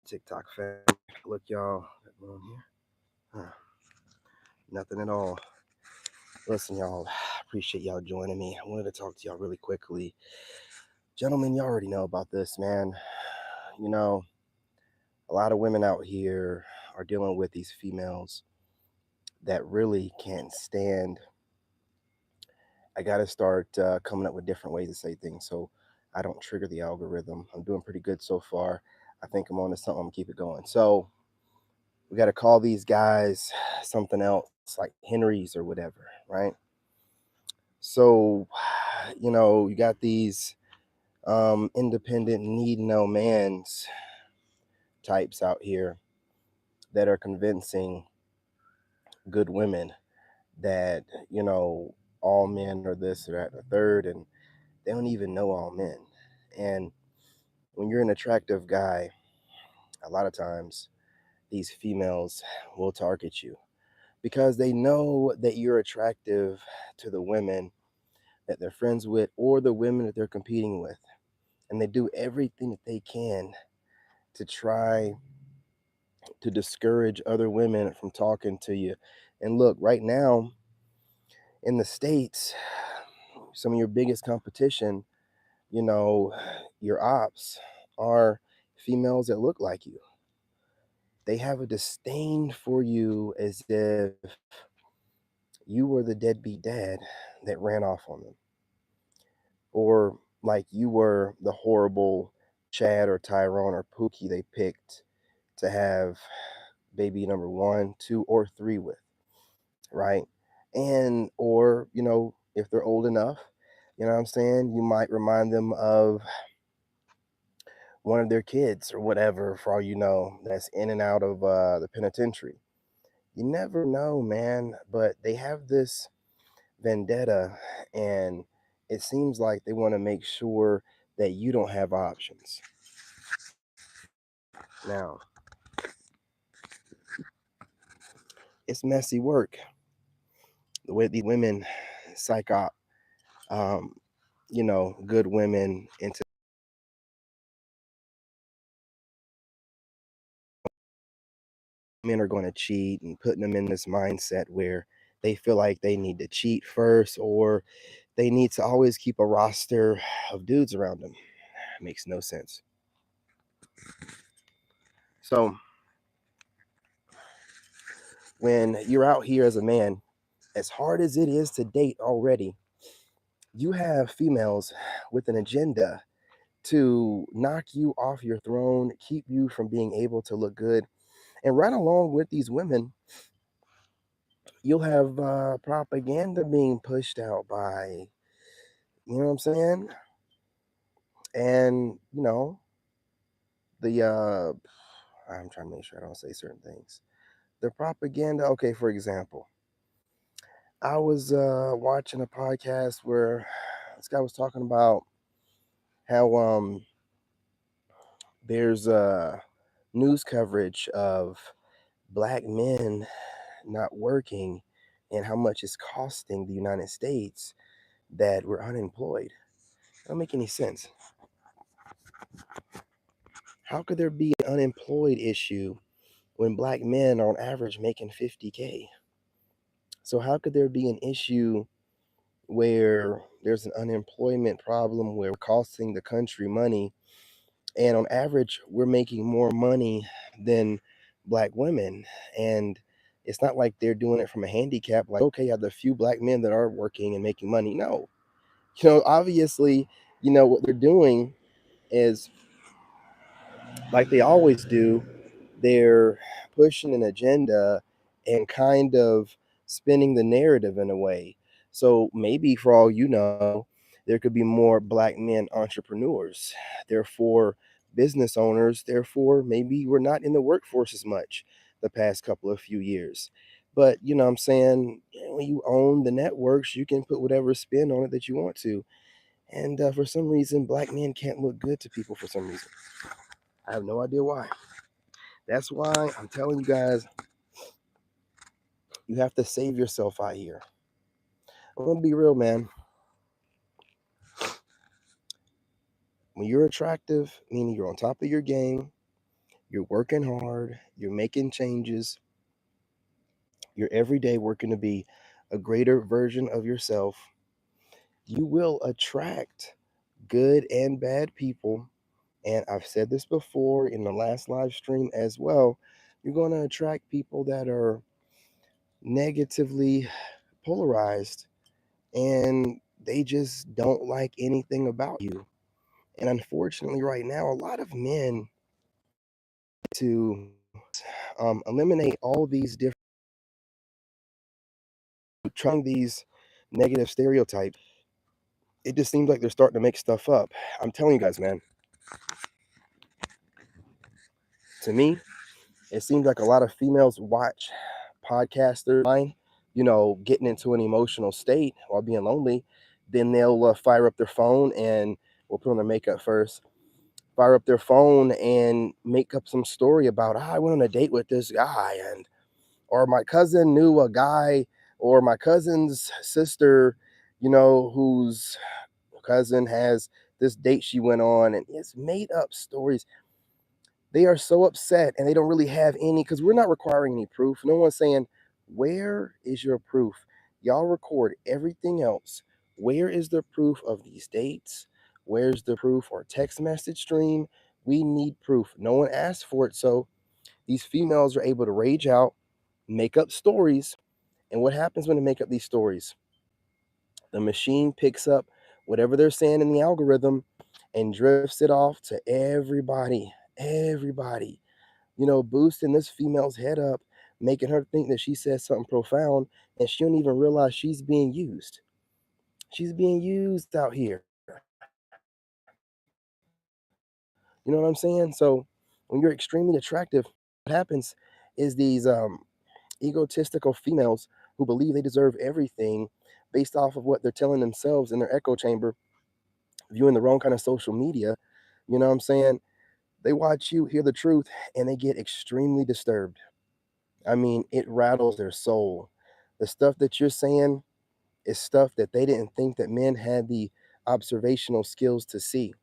TikTok fan. Look, y'all. Got on here. Huh, nothing at all. Listen, y'all. Appreciate y'all joining me. I wanted to talk to y'all really quickly. Gentlemen, you already know about this, man. You know, a lot of women out here are dealing with these females that really can't stand. I got to start coming up with different ways to say things so I don't trigger the algorithm. I'm doing pretty good so far. I think I'm on to something. I'm gonna keep it going. So, we got to call these guys something else like Henrys or whatever, right? So, you got these independent, need no man's types out here that are convincing good women that, all men are this or that or third, and they don't even know all men. And when you're an attractive guy, a lot of times these females will target you because they know that you're attractive to the women that they're friends with or the women that they're competing with. And they do everything that they can to try to discourage other women from talking to you. And look, right now in the States, some of your biggest competition, you know, your ops are females that look like you. They have a disdain for you as if you were the deadbeat dad that ran off on them, or like you were the horrible Chad or Tyrone or Pookie they picked to have baby number one, two, or three with, right? And, or, if they're old enough, you know what I'm saying? You might remind them of one of their kids or whatever, for all you know, that's in and out of the penitentiary. You never know, man, but they have this vendetta, and it seems like they want to make sure that you don't have options. Now, it's messy work the way these women psych up, um, good women into men are going to cheat and putting them in this mindset where they feel like they need to cheat first or they need to always keep a roster of dudes around them. Makes no sense. So when you're out here as a man, as hard as it is to date already, you have females with an agenda to knock you off your throne, keep you from being able to look good. And right along with these women, you'll have propaganda being pushed out by, you know what I'm saying? And, the, I'm trying to make sure I don't say certain things. The propaganda, okay, for example, I was watching a podcast where this guy was talking about how there's news coverage of black men not working and how much it's costing the United States that we're unemployed. That don't make any sense. How could there be an unemployed issue when black men are on average making 50K? So how could there be an issue where there's an unemployment problem where we're costing the country money and on average we're making more money than black women? And it's not like they're doing it from a handicap like, okay, have the few black men that are working and making money. No, obviously, what they're doing is like they always do, they're pushing an agenda and kind of spinning the narrative in a way. So maybe for all you know, there could be more black men entrepreneurs, therefore business owners, therefore maybe we're not in the workforce as much the past couple of few years. But you know what I'm saying, when you own the networks, you can put whatever spin on it that you want to. And for some reason, black men can't look good to people for some reason. I have no idea why. That's why I'm telling you guys, you have to save yourself out here. I'm gonna be real, man. When you're attractive, meaning you're on top of your game, You're working hard, you're making changes, you're every day working to be a greater version of yourself, you will attract good and bad people. And I've said this before in the last live stream as well. You're going to attract people that are negatively polarized and they just don't like anything about you. And unfortunately, right now, a lot of men to eliminate all these different, trying these negative stereotypes. It just seems like they're starting to make stuff up. I'm telling you guys, man, to me, it seems like a lot of females watch podcasters, getting into an emotional state while being lonely. Then they'll fire up their phone and we'll put on their makeup first. Fire up their phone and make up some story about, I went on a date with this guy, and or my cousin knew a guy, or my cousin's sister, whose cousin has this date she went on, and it's made up stories. They are so upset and they don't really have any because we're not requiring any proof. No one's saying, where is your proof? Y'all record everything else. Where is the proof of these dates? Where's the proof or text message stream? We need proof. No one asked for it. So these females are able to rage out, make up stories. And what happens when they make up these stories? The machine picks up whatever they're saying in the algorithm and drifts it off to everybody. Everybody. Boosting this female's head up, making her think that she said something profound, and she don't even realize she's being used. She's being used out here. You know what I'm saying? So when you're extremely attractive, what happens is these egotistical females who believe they deserve everything based off of what they're telling themselves in their echo chamber, viewing the wrong kind of social media. You know what I'm saying? They watch you hear the truth and they get extremely disturbed. I mean, it rattles their soul. The stuff that you're saying is stuff that they didn't think that men had the observational skills to see.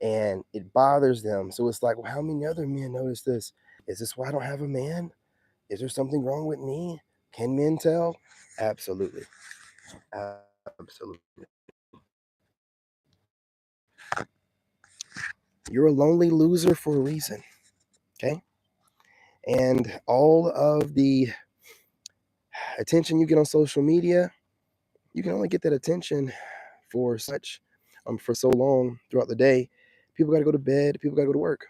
And it bothers them. So it's like, well, how many other men notice this? Is this why I don't have a man? Is there something wrong with me? Can men tell? Absolutely. Absolutely. You're a lonely loser for a reason. Okay. And all of the attention you get on social media, you can only get that attention for such for so long throughout the day. People got to go to bed, people got to go to work.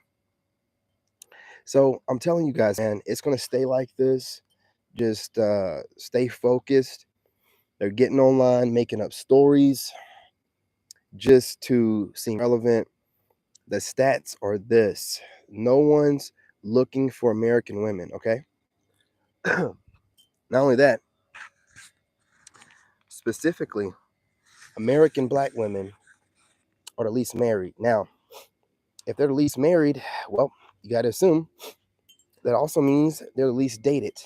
So I'm telling you guys, man, it's going to stay like this. Just stay focused. They're getting online, making up stories just to seem relevant. The stats are this: no one's looking for American women, okay? Not only that, specifically, American black women are the least married. Now, if they're the least married, well, you got to assume that also means they're the least dated.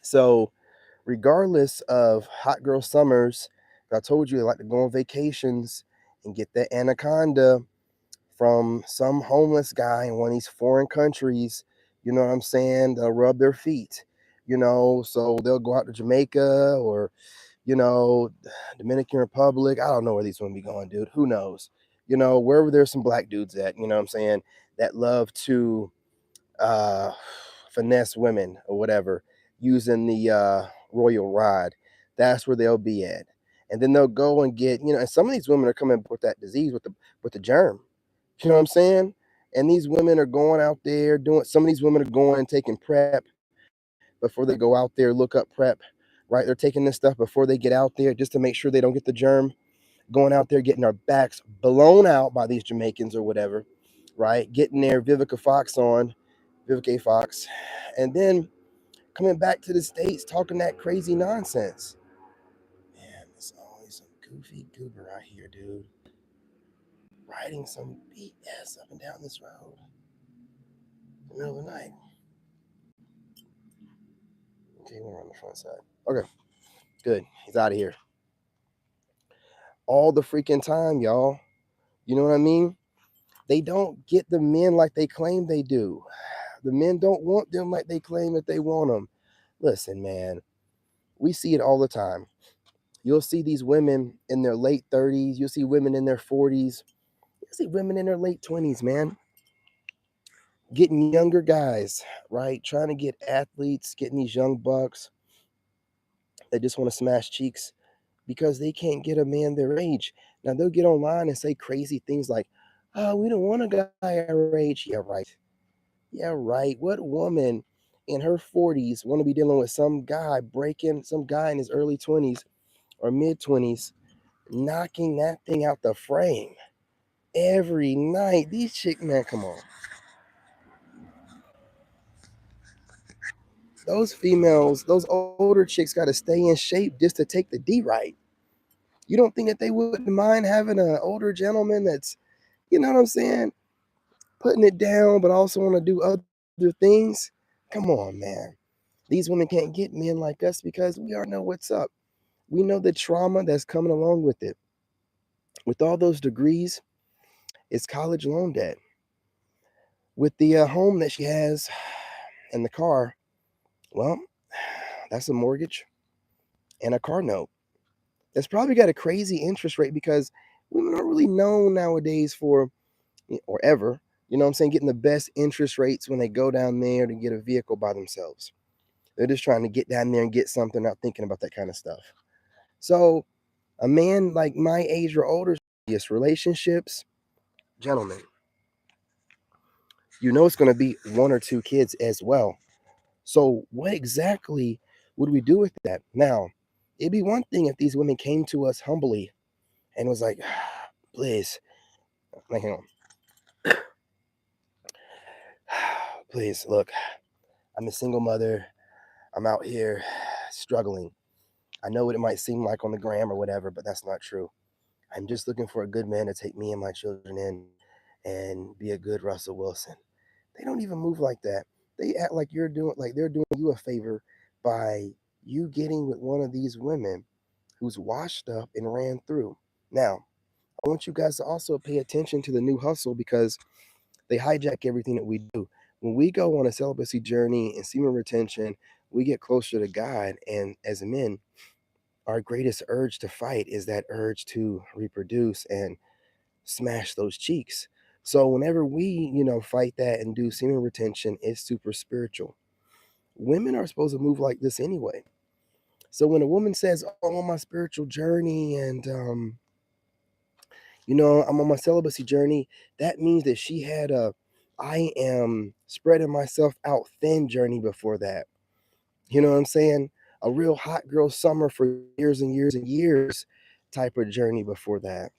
So, regardless of hot girl summers, I told you they like to go on vacations and get that anaconda from some homeless guy in one of these foreign countries. You know what I'm saying? They'll rub their feet, so they'll go out to Jamaica or, you know, Dominican Republic. I don't know where these women be going, dude. Who knows? Wherever there's some black dudes at, you know what I'm saying, that love to uh, finesse women or whatever using the royal rod. That's where they'll be at. And then they'll go and get, and some of these women are coming with that disease with the germ. You know what I'm saying? And these women are going out there doing, some of these women are going and taking prep before they go out there, look up prep, right? They're taking this stuff before they get out there just to make sure they don't get the germ, going out there, getting our backs blown out by these Jamaicans or whatever, right? Getting their Vivica Fox, and then coming back to the States talking that crazy nonsense. Man, there's always some goofy goober out here, dude, riding some BS up and down this road in the middle of the night. Okay, we're on the front side. Okay, good. He's out of here. All the freaking time, y'all. You know what I mean? They don't get the men like they claim they do. The men don't want them like they claim that they want them. Listen, man, we see it all the time. You'll see these women in their late 30s, you'll see women in their 40s, you'll see women in their late 20s, man, getting younger guys, right? Trying to get athletes, getting these young bucks that just want to smash cheeks because they can't get a man their age. Now they'll get online and say crazy things like, "Oh, we don't want a guy our age." Yeah, right. Yeah, right. What woman in her 40s want to be dealing with some guy in his early 20s or mid 20s, knocking that thing out the frame every night? These chicks, man, come on. Those females, those older chicks got to stay in shape just to take the D right. You don't think that they wouldn't mind having an older gentleman that's, you know what I'm saying, putting it down, but also want to do other things? Come on, man. These women can't get men like us because we already know what's up. We know the trauma that's coming along with it. With all those degrees, it's college loan debt. With the home that she has and the car, well, that's a mortgage and a car note. That's probably got a crazy interest rate because women aren't really known nowadays for, or ever, you know what I'm saying, getting the best interest rates when they go down there to get a vehicle by themselves. They're just trying to get down there and get something, not thinking about that kind of stuff. So, a man like my age or older, yes, relationships, gentlemen, you know it's going to be one or two kids as well. So, what exactly would we do with that? Now, it'd be one thing if these women came to us humbly and was like, please, like, hang on, please, look, I'm a single mother. I'm out here struggling. I know what it might seem like on the gram or whatever, but that's not true. I'm just looking for a good man to take me and my children in and be a good Russell Wilson. They don't even move like that. They act like they're doing you a favor by you getting with one of these women who's washed up and ran through. Now, I want you guys to also pay attention to the new hustle because they hijack everything that we do. When we go on a celibacy journey and semen retention, we get closer to God. And as men, our greatest urge to fight is that urge to reproduce and smash those cheeks. So whenever we, fight that and do semen retention, it's super spiritual. Women are supposed to move like this anyway. So when a woman says, "Oh, I'm on my spiritual journey and I'm on my celibacy journey," that means that she had a I am spreading myself out thin journey before that. You know what I'm saying? A real hot girl summer for years and years and years type of journey before that.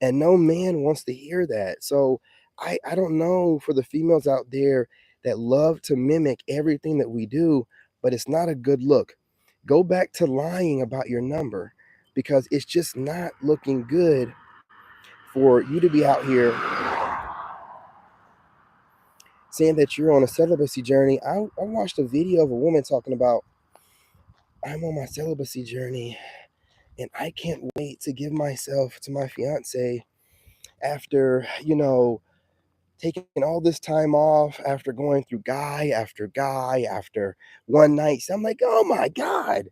And no man wants to hear that. So I don't know for the females out there that love to mimic everything that we do, but it's not a good look. Go back to lying about your number because it's just not looking good for you to be out here saying that you're on a celibacy journey. I watched a video of a woman talking about, "I'm on my celibacy journey and I can't wait to give myself to my fiance after, taking all this time off, after going through guy after one night." So I'm like, oh my God,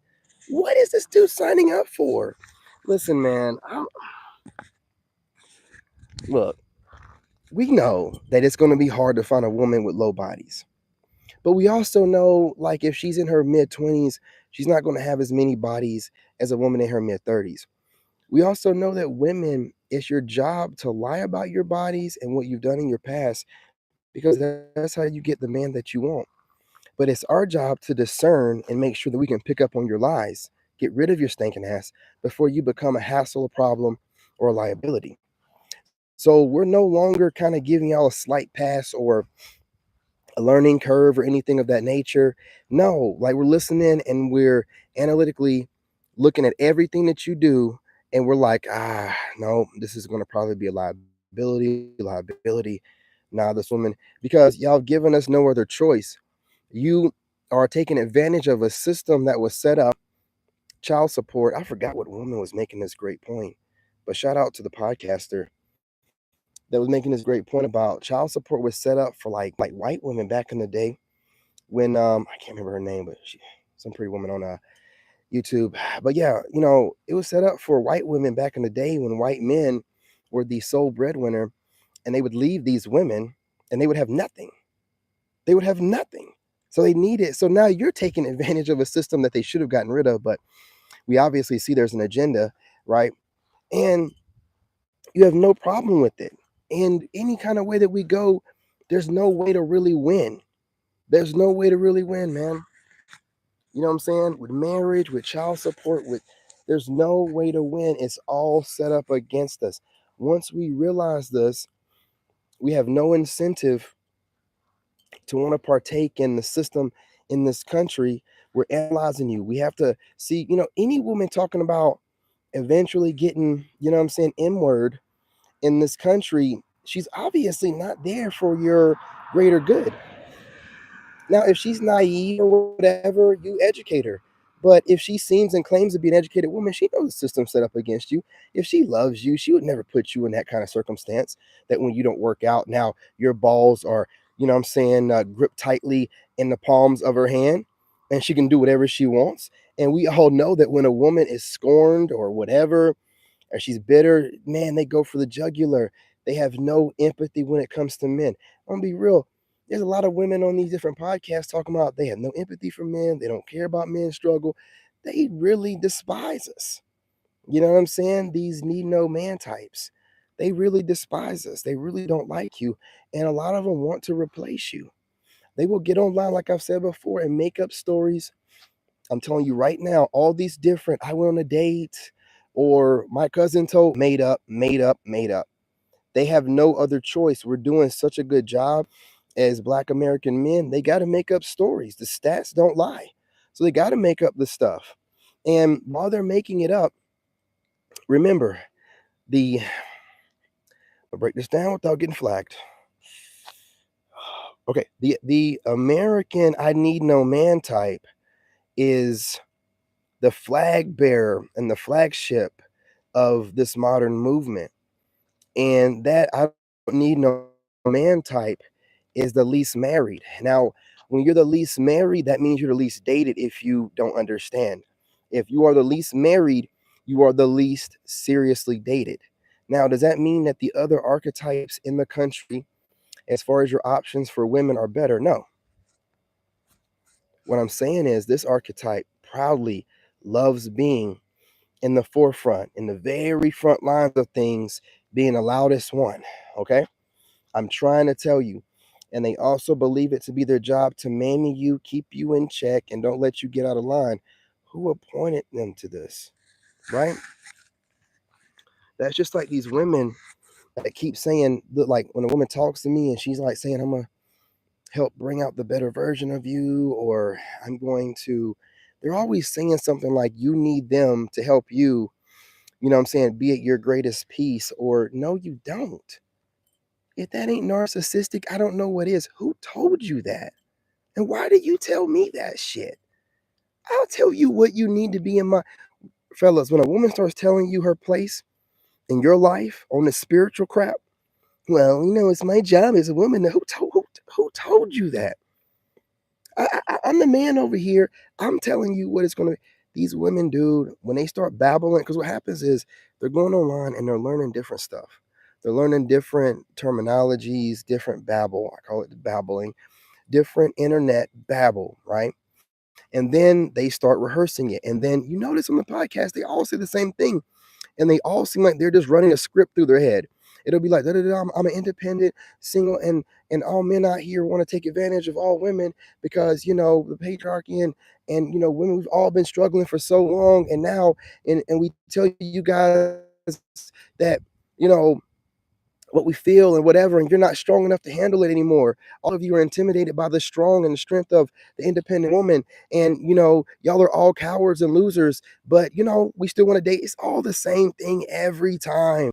what is this dude signing up for? Listen, man, look, we know that it's going to be hard to find a woman with low bodies. But we also know, like, if she's in her mid 20s, she's not going to have as many bodies as a woman in her mid 30s. We also know that women, it's your job to lie about your bodies and what you've done in your past because that's how you get the man that you want. But it's our job to discern and make sure that we can pick up on your lies, get rid of your stinking ass before you become a hassle, a problem, or a liability. So we're no longer kind of giving y'all a slight pass or a learning curve or anything of that nature. No, like we're listening and we're analytically looking at everything that you do, and we're like, no, this is going to probably be a liability. Nah, this woman, because y'all given us no other choice. You are taking advantage of a system that was set up, child support. I forgot what woman was making this great point, but shout out to the podcaster. that was making this great point about child support was set up for like white women back in the day when I can't remember her name, but some pretty woman on YouTube. But yeah, it was set up for white women back in the day when white men were the sole breadwinner, and they would leave these women and they would have nothing. They would have nothing. So they need it. So now you're taking advantage of a system that they should have gotten rid of, but we obviously see there's an agenda, right? And you have no problem with it. And any kind of way that we go, there's no way to really win. There's no way to really win, man. You know what I'm saying? With marriage, with child support, there's no way to win. It's all set up against us. Once we realize this, we have no incentive to want to partake in the system in this country. We're analyzing you. We have to see, any woman talking about eventually getting, you know what I'm saying, M-word in this country, she's obviously not there for your greater good. Now, if she's naive or whatever, you educate her. But if she seems and claims to be an educated woman, she knows the system's set up against you. If she loves you, she would never put you in that kind of circumstance that when you don't work out, now your balls are, gripped tightly in the palms of her hand and she can do whatever she wants. And we all know that when a woman is scorned or whatever, or she's bitter, man, they go for the jugular. They have no empathy when it comes to men. I'm gonna be real. There's a lot of women on these different podcasts talking about they have no empathy for men. They don't care about men's struggle. They really despise us. You know what I'm saying? These need no man types. They really despise us. They really don't like you. And a lot of them want to replace you. They will get online, like I've said before, and make up stories. I'm telling you right now, all these different, I went on a date, or my cousin told, made up, made up, made up. They have no other choice. We're doing such a good job as Black American men. They got to make up stories. The stats don't lie. So they got to make up the stuff. And while they're making it up, remember, I'll break this down without getting flagged. Okay, the American I need no man type is the flag bearer and the flagship of this modern movement. And that I don't need no man type is the least married. Now, when you're the least married, that means you're the least dated if you don't understand. If you are the least married, you are the least seriously dated. Now, does that mean that the other archetypes in the country, as far as your options for women, are better? No. What I'm saying is this archetype proudly loves being in the forefront, in the very front lines of things, being the loudest one. Okay? I'm trying to tell you. And they also believe it to be their job to mammy you, keep you in check, and don't let you get out of line. Who appointed them to this? Right? That's just like these women that keep saying, like when a woman talks to me and she's like saying, I'm going to help bring out the better version of you, or I'm going to, they're always saying something like, you need them to help you, you know what I'm saying, be at your greatest peace, or no, you don't. If that ain't narcissistic, I don't know what is. Who told you that? And why did you tell me that shit? I'll tell you what you need to be in my fellas. When a woman starts telling you her place in your life on the spiritual crap, well, it's my job as a woman. Who told you that? I'm the man over here. I'm telling you what it's going to be. These women, dude, when they start babbling, because what happens is they're going online and they're learning different stuff. They're learning different terminologies, different babble. I call it babbling, different internet babble, right? And then they start rehearsing it. And then you notice on the podcast, they all say the same thing. And they all seem like they're just running a script through their head. It'll be like, I'm an independent, single, and all men out here want to take advantage of all women because, the patriarchy and women, we've all been struggling for so long. And now, and we tell you guys that, you know, what we feel and whatever, and you're not strong enough to handle it anymore. All of you are intimidated by the strong and the strength of the independent woman. And, y'all are all cowards and losers, but, we still want to date. It's all the same thing every time.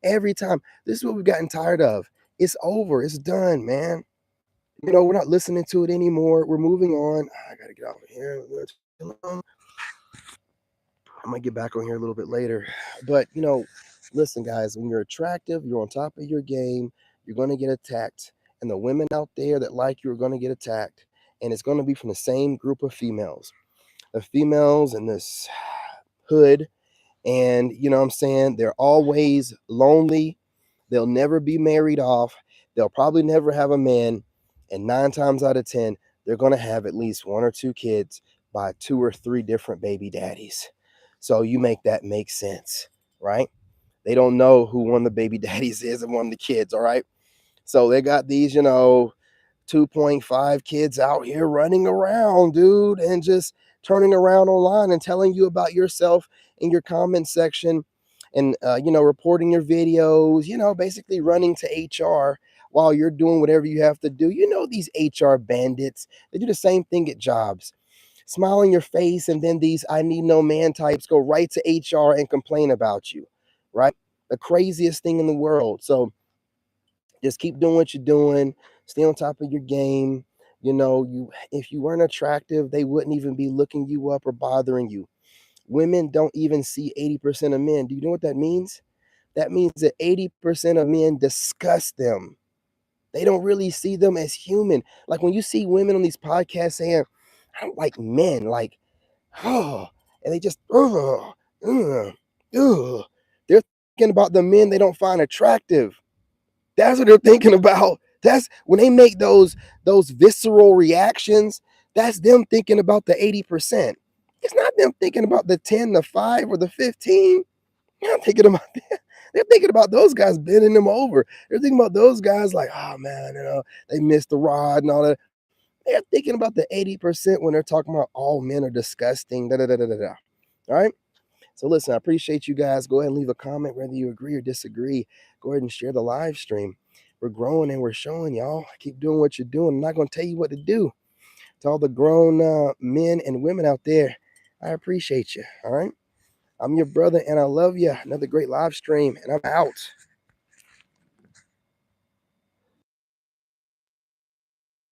Every time. This is what we've gotten tired of. It's over. It's done, man. We're not listening to it anymore. We're moving on. I got to get out of here. I might get back on here a little bit later. But, Listen, guys, when you're attractive, you're on top of your game, you're going to get attacked. And the women out there that like you are going to get attacked. And it's going to be from the same group of females. The females in this hood. And you know what I'm saying? They're always lonely. They'll never be married off. They'll probably never have a man. And 9 times out of 10, they're going to have at least 1 or 2 kids by 2 or 3 different baby daddies. So you make that make sense, right? They don't know who one of the baby daddies is and one of the kids, all right? So they got these, 2.5 kids out here running around, dude, and just turning around online and telling you about yourself in your comment section and, reporting your videos, basically running to HR while you're doing whatever you have to do. These HR bandits, they do the same thing at jobs. Smile on your face, and then these I need no man types go right to HR and complain about you, right? The craziest thing in the world. So just keep doing what you're doing. Stay on top of your game. If you weren't attractive, they wouldn't even be looking you up or bothering you. Women don't even see 80% of men. Do you know what that means? That means that 80% of men disgust them. They don't really see them as human. Like when you see women on these podcasts saying, I don't like men, like, oh, and they just, they're thinking about the men they don't find attractive. That's what they're thinking about. That's when they make those visceral reactions. That's them thinking about the 80%. It's not them thinking about the 10, the 5, or the 15. They're not thinking about that. They're thinking about those guys bending them over. They're thinking about those guys like, oh man, they missed the rod and all that. They're thinking about the 80% when they're talking about all men are disgusting. Da da da da da. All right. So listen, I appreciate you guys. Go ahead and leave a comment whether you agree or disagree. Go ahead and share the live stream. We're growing and we're showing y'all. Keep doing what you're doing. I'm not going to tell you what to do. To all the grown men and women out there, I appreciate you. All right. I'm your brother and I love you. Another great live stream and I'm out.